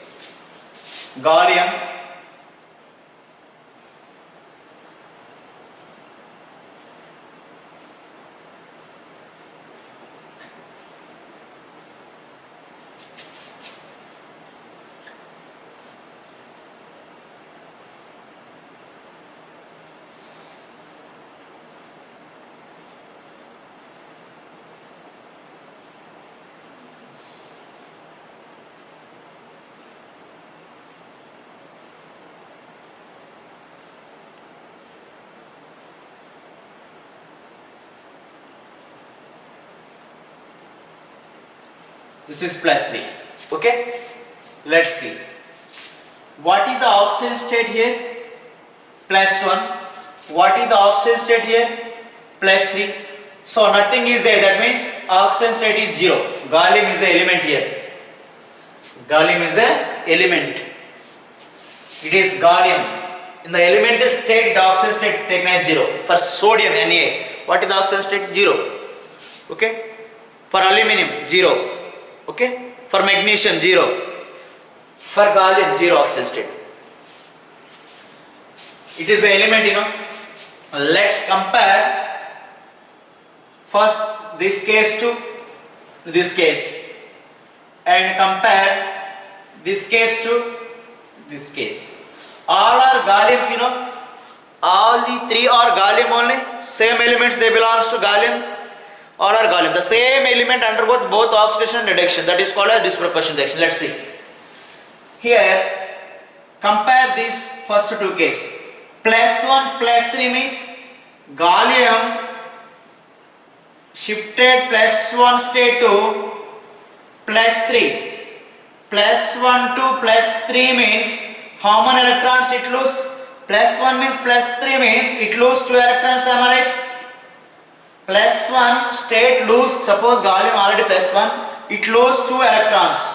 Gallium, this is plus 3. Okay, let's see. What is the oxidation state here? Plus 1. What is the oxidation state here? Plus 3. So nothing is there, that means oxidation state is 0. Gallium is an element here. It is gallium. In the elemental state, the oxidation state taken as 0. For sodium, Na, what is the oxidation state? 0. Okay. For aluminum, 0. Okay. For magnesium, 0. For gallium, 0 oxidation state. It is an element, you know. Let's compare first this case to this case and compare this case to this case. All are galliums, you know. All the three are gallium only. Same elements, they belongs to gallium. All are gallium. The same element undergoes both oxidation and reduction. That is called a disproportional reaction. Let's see. Here, compare these first two cases. +1 +3 means gallium shifted +1 state to +3. +1 to +3 means how many electrons it lose? +1 means +3 means it lose 2 electrons, am I right? +1 state lose, suppose gallium already +1, it lose 2 electrons.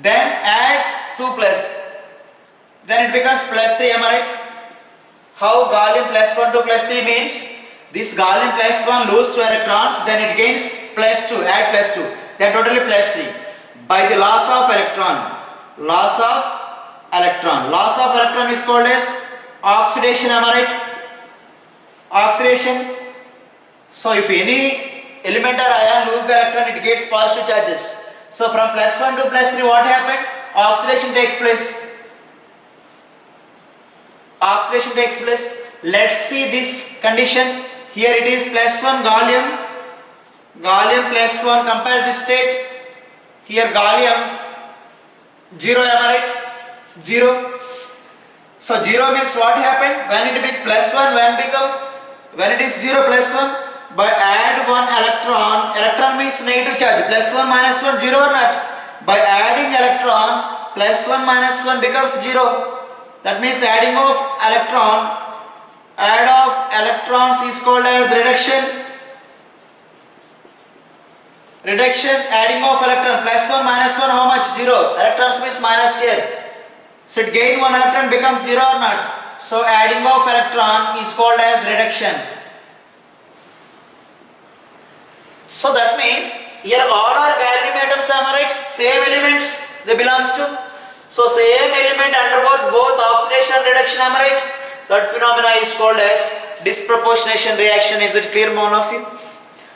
Then add 2 plus, then it becomes +3, am I right? How gallium +1 to +3 means this gallium +1 lose 2 electrons, then it gains +2, add +2, then totally +3 by the loss of electron. Loss of electron is called as oxidation, am I right? Oxidation. So if any element or ion lose the electron, it gets positive charges. So from +1 to +3, what happened? Oxidation takes place. Oxidation takes place. Let's see this condition. Here it is +1 gallium +1, compare this state. Here gallium 0, am I right? 0. So 0 means what happened? When it be +1, when it is 0 +1, by add 1 electron means negative charge, +1 -1, 0 or not? By adding electron, +1 -1 becomes 0. That means adding of electrons is called as reduction. Adding of electron, +1 -1, how much? 0. Electrons means minus here. So it gain 1 electron becomes 0 or not? So adding of electron is called as reduction. So that means here all are gallium atoms, am I right? Same elements they belongs to. So same element undergoes both oxidation and reduction, am I right? That phenomena is called as disproportionation reaction. Is it clear, all of you?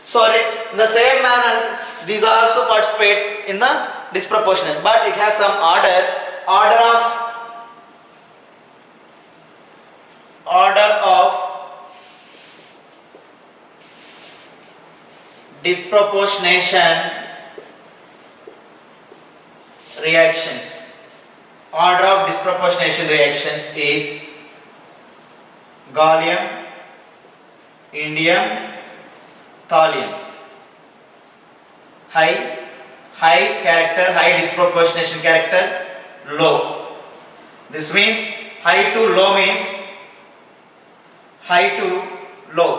So in the same manner, these also participate in the disproportionate, but it has some order of disproportionation reactions. Order of disproportionation reactions is gallium, indium, thallium. High character, high disproportionation character, low. This means high to low means high to low.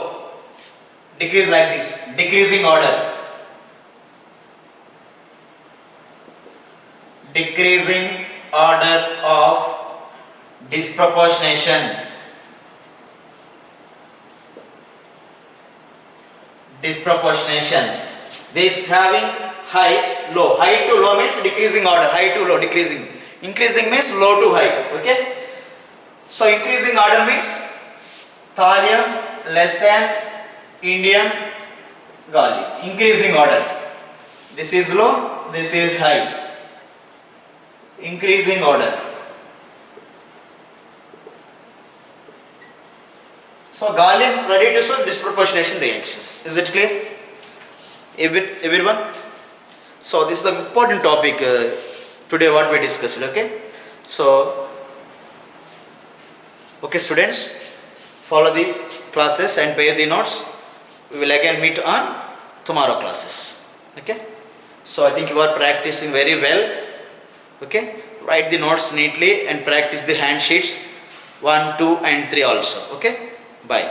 Decrease like this, decreasing order. Decreasing order of disproportionation. This having high, low. High to low means decreasing order. High to low, decreasing. Increasing means low to high. Okay. So increasing order means thallium less than indium, gallium. Increasing order. This is low, this is high. Increasing order. So gallium ready to show disproportionation reactions. Is it clear? Everyone? So this is the important topic today what we discussed. Okay. So okay students, follow the classes and pair the notes. We will again meet on tomorrow classes. Okay. So I think you are practicing very well. Okay. Write the notes neatly and practice the hand sheets 1, 2 and 3 also. Okay. Bye.